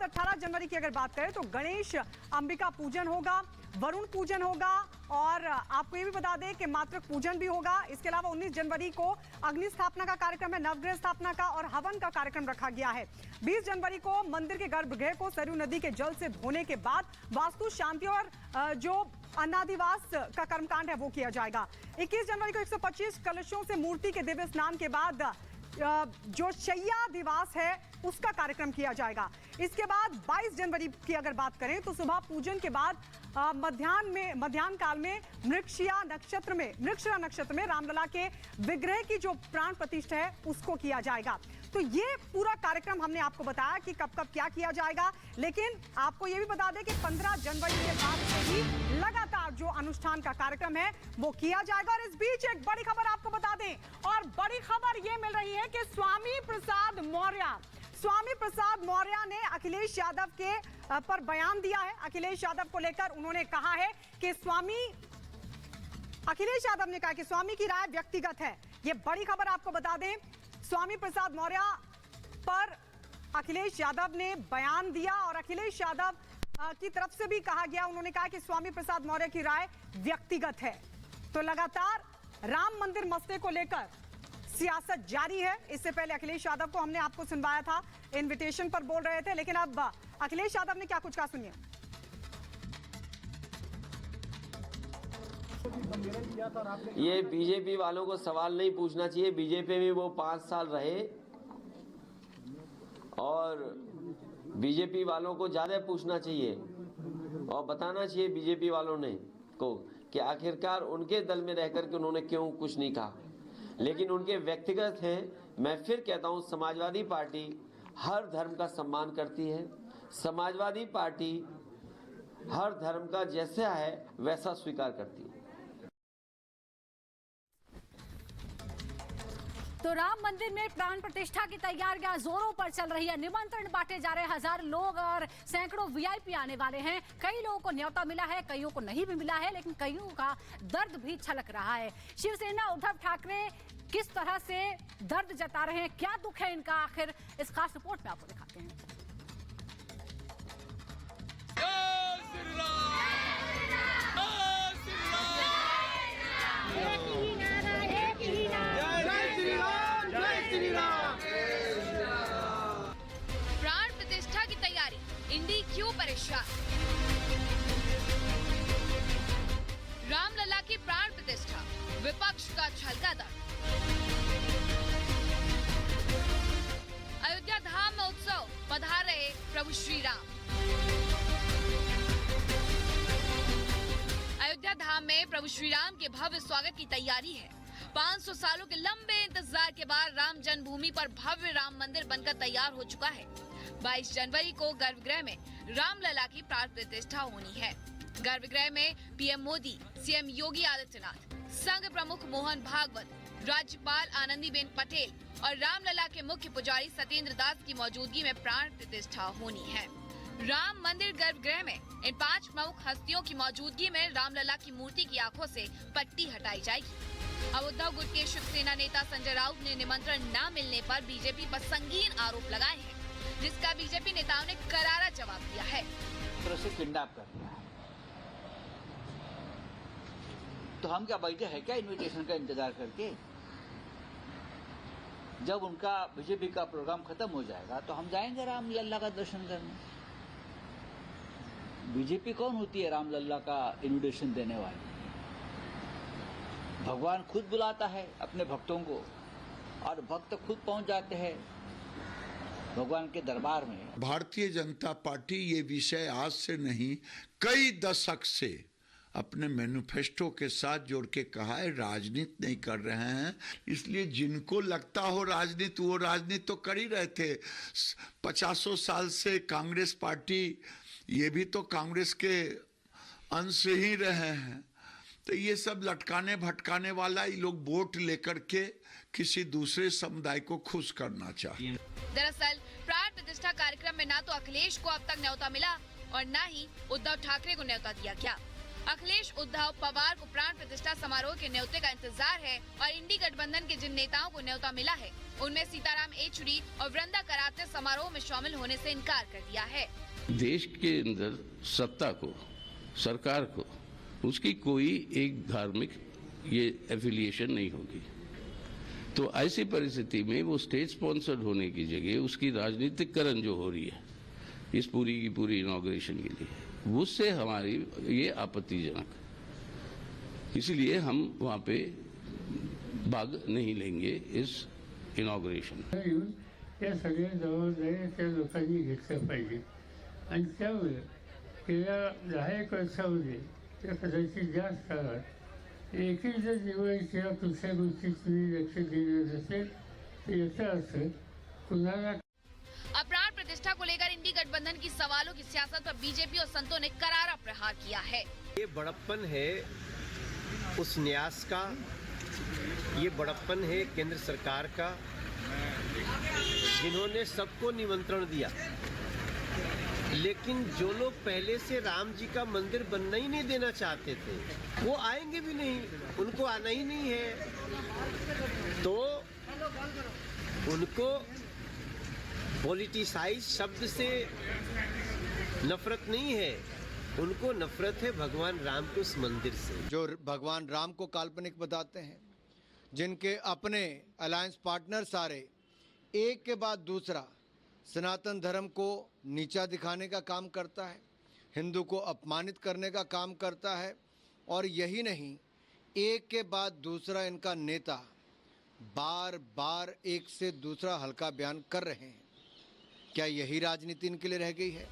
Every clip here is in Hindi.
18 जनवरी की अगर बात करें तो गणेश अंबिका पूजन होगा, वरुण पूजन होगा और आपको ये भी बता दें कि मातृक पूजन भी होगा। इसके अलावा 19 जनवरी को अग्नि स्थापना का कार्यक्रम है, नवग्रह स्थापना का और हवन का कार्यक्रम रखा गया है। 20 जनवरी को मंदिर के गर्भगृह को सरयू नदी के जल से धोने के बाद वास्तु शांति और जो अनादिवास का कर्मकांड है वो किया जाएगा। 21 जनवरी को 125 कलशों से मूर्ति के दिव्य स्नान के बाद जो शैया दिवस है उसका कार्यक्रम किया जाएगा। इसके बाद 22 जनवरी की अगर बात करें तो सुबह पूजन के बाद मध्याह्न काल में मृगशिरा नक्षत्र में रामलला के विग्रह की जो प्राण प्रतिष्ठा है उसको किया जाएगा। तो ये पूरा कार्यक्रम हमने आपको बताया कि कब कब क्या किया जाएगा, लेकिन आपको ये भी बता दें कि 15 जनवरी के बाद से ही लगातार जो अनुष्ठान का कार्यक्रम है वो किया जाएगा। और इस बीच एक बड़ी खबर आपको बता दें, और बड़ी खबर ये मिल रही है कि स्वामी प्रसाद मौर्य ने अखिलेश यादव के पर बयान दिया है। अखिलेश यादव को लेकर उन्होंने कहा है कि अखिलेश यादव ने कहा कि स्वामी की राय व्यक्तिगत है। ये बड़ी खबर आपको बता दें, स्वामी प्रसाद मौर्य पर अखिलेश यादव ने बयान दिया और अखिलेश यादव की तरफ से भी कहा गया, उन्होंने कहा कि स्वामी प्रसाद मौर्य की राय व्यक्तिगत है। तो लगातार राम मंदिर मसले को लेकर सियासत जारी है। इससे पहले अखिलेश यादव को हमने आपको सुनवाया था, इनविटेशन पर बोल रहे थे, लेकिन अब अखिलेश यादव ने क्या कुछ कहा सुनिए। ये बीजेपी वालों को सवाल नहीं पूछना चाहिए। बीजेपी में वो 5 साल रहे और बीजेपी वालों को ज्यादा पूछना चाहिए और बताना चाहिए बीजेपी वालों ने को कि आखिरकार उनके दल में रहकर के उन्होंने क्यों कुछ नहीं कहा। लेकिन उनके व्यक्तिगत हैं। मैं फिर कहता हूं, समाजवादी पार्टी हर धर्म का सम्मान करती है। समाजवादी पार्टी हर धर्म का जैसा है वैसा स्वीकार करती है। तो राम मंदिर में प्राण प्रतिष्ठा की तैयारियां जोरों पर चल रही है। निमंत्रण बांटे जा रहे हैं, 1000 लोग और सैकड़ों वीआईपी आने वाले हैं। कई लोगों को न्योता मिला है, कईयों को नहीं भी मिला है, लेकिन कईयों का दर्द भी छलक रहा है। शिवसेना उद्धव ठाकरे किस तरह से दर्द जता रहे हैं, क्या दुख है इनका, आखिर इस खास रिपोर्ट में आपको दिखाते हैं। प्राण प्रतिष्ठा की तैयारी, इंडी क्यों परेशान। रामलला की प्राण प्रतिष्ठा, विपक्ष का छलका दर्द। अयोध्या धाम में उत्सव, पधार रहे प्रभु श्री राम। अयोध्या धाम में प्रभु श्री राम के भव्य स्वागत की तैयारी है। 500 सालों के लंबे इंतजार के बाद राम जन्मभूमि पर भव्य राम मंदिर बनकर तैयार हो चुका है। 22 जनवरी को गर्भगृह में रामलला की प्राण प्रतिष्ठा होनी है। गर्भगृह में पीएम मोदी, सीएम योगी आदित्यनाथ, संघ प्रमुख मोहन भागवत, राज्यपाल आनंदीबेन पटेल और रामलला के मुख्य पुजारी सत्येंद्र दास की मौजूदगी में प्राण प्रतिष्ठा होनी है। राम मंदिर गर्भगृह में इन 5 प्रमुख हस्तियों की मौजूदगी में रामलला की मूर्ति की आंखों से पट्टी हटाई जाएगी। अब उद्धव गुट के शिवसेना नेता संजय राउत ने निमंत्रण न मिलने पर बीजेपी पर संगीन आरोप लगाए हैं, जिसका बीजेपी नेताओं ने करारा जवाब दिया है। किडनैप कर दिया है तो हम क्या बैठे हैं क्या इनविटेशन का इंतजार करके? जब उनका बीजेपी का प्रोग्राम खत्म हो जाएगा तो हम जाएंगे रामलला का दर्शन करने। बीजेपी कौन होती है रामलला का इनविटेशन देने वाली? भगवान खुद बुलाता है अपने भक्तों को और भक्त खुद पहुंच जाते हैं भगवान के दरबार में। भारतीय जनता पार्टी ये विषय आज से नहीं कई दशक से अपने मैनिफेस्टो के साथ जोड़ के कहा है, राजनीति नहीं कर रहे हैं। इसलिए जिनको लगता हो राजनीति, वो राजनीति तो कर ही रहे थे। 50 साल से कांग्रेस पार्टी, ये भी तो कांग्रेस के अंश ही रहे हैं। तो ये सब लटकाने भटकाने वाला, ये लोग वोट लेकर के किसी दूसरे समुदाय को खुश करना चाहिए। दरअसल प्राण प्रतिष्ठा कार्यक्रम में न तो अखिलेश को अब तक न्योता मिला और न ही उद्धव ठाकरे को न्योता दिया गया। अखिलेश उद्धव पवार को प्राण प्रतिष्ठा समारोह के न्योते का इंतजार है और इंडी गठबंधन के जिन नेताओं को न्योता मिला है उनमें सीताराम येचुरी और वृंदा करात ने समारोह में शामिल होने से इनकार कर दिया है। देश के अंदर सत्ता को, सरकार को, उसकी कोई एक धार्मिक ये एफिलिएशन नहीं होगी। तो ऐसी परिस्थिति में वो स्टेट स्पॉन्सर्ड होने की जगह उसकी राजनीतिकरण जो हो रही है इस पूरी की पूरी इनॉग्रेशन के लिए, उससे हमारी ये आपत्तिजनक, इसलिए हम वहाँ पे भाग नहीं लेंगे इस इनॉग्रेशन। या सगळ्या जबाबदाऱ्या त्या लोकांनी घेतल्या पाहिजे आणि त्यामुळे गेल्या 10 वर्षामध्ये त्या कदाचित जास्त काळात एकही जर निवडीच्या कुठल्या गोष्टी तुम्ही लक्ष दिलं नसेल तर याचा अर्थ कुणाला अब प्राण प्रतिष्ठा को लेकर इंडी गठबंधन की सवालों की सियासत पर बीजेपी और संतों ने करारा प्रहार किया है। ये बड़प्पन है उस न्यास का, ये बड़प्पन है केंद्र सरकार का, जिन्होंने सबको निमंत्रण दिया, लेकिन जो लोग पहले से राम जी का मंदिर बनना ही नहीं देना चाहते थे वो आएंगे भी नहीं, उनको आना ही नहीं है। तो उनको पॉलिटिसाइज शब्द से नफरत नहीं है, उनको नफरत है भगवान राम के उस मंदिर से। जो भगवान राम को काल्पनिक बताते हैं, जिनके अपने अलायंस पार्टनर सारे एक के बाद दूसरा सनातन धर्म को नीचा दिखाने का काम करता है, हिंदू को अपमानित करने का काम करता है, और यही नहीं एक के बाद दूसरा इनका नेता बार बार एक से दूसरा हल्का बयान कर रहे हैं। क्या यही राजनीति इनके लिए रह गई है?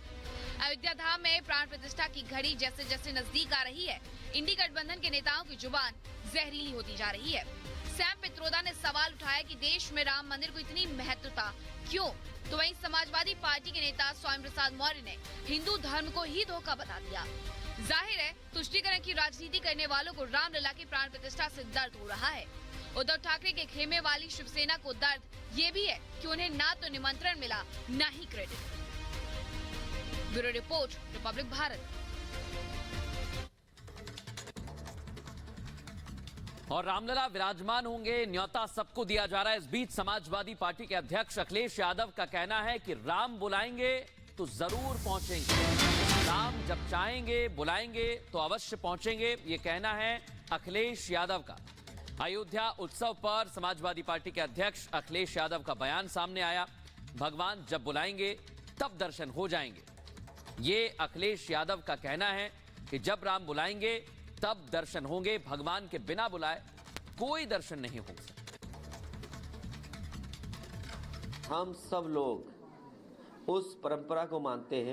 अयोध्या धाम में प्राण प्रतिष्ठा की घड़ी जैसे जैसे नजदीक आ रही है, इंडी गठबंधन के नेताओं की जुबान जहरीली होती जा रही है। सैम पित्रोदा ने सवाल उठाया कि देश में राम मंदिर को इतनी महत्वता क्यों, तो वहीं समाजवादी पार्टी के नेता स्वामी प्रसाद मौर्य ने हिंदू धर्म को ही धोखा बता दिया। जाहिर है तुष्टीकरण की राजनीति करने वालों को रामलला की प्राण प्रतिष्ठा से दर्द हो रहा है। उद्धव ठाकरे के खेमे वाली शिवसेना को दर्द ये भी है कि उन्हें ना तो निमंत्रण मिला, ना ही credit. Bureau report, Republic Bharat. और रामलला विराजमान होंगे, न्योता सबको दिया जा रहा है। इस बीच समाजवादी पार्टी के अध्यक्ष अखिलेश यादव का कहना है कि राम बुलाएंगे तो जरूर पहुंचेंगे, राम जब चाहेंगे बुलाएंगे तो अवश्य पहुंचेंगे, ये कहना है अखिलेश यादव का। अयोध्या उत्सव पर समाजवादी पार्टी के अध्यक्ष अखिलेश यादव का बयान सामने आया, भगवान जब बुलाएंगे तब दर्शन हो जाएंगे। ये अखिलेश यादव का कहना है कि जब राम बुलाएंगे तब दर्शन होंगे, भगवान के बिना बुलाए कोई दर्शन नहीं हो सकता। हम सब लोग उस परंपरा को मानते हैं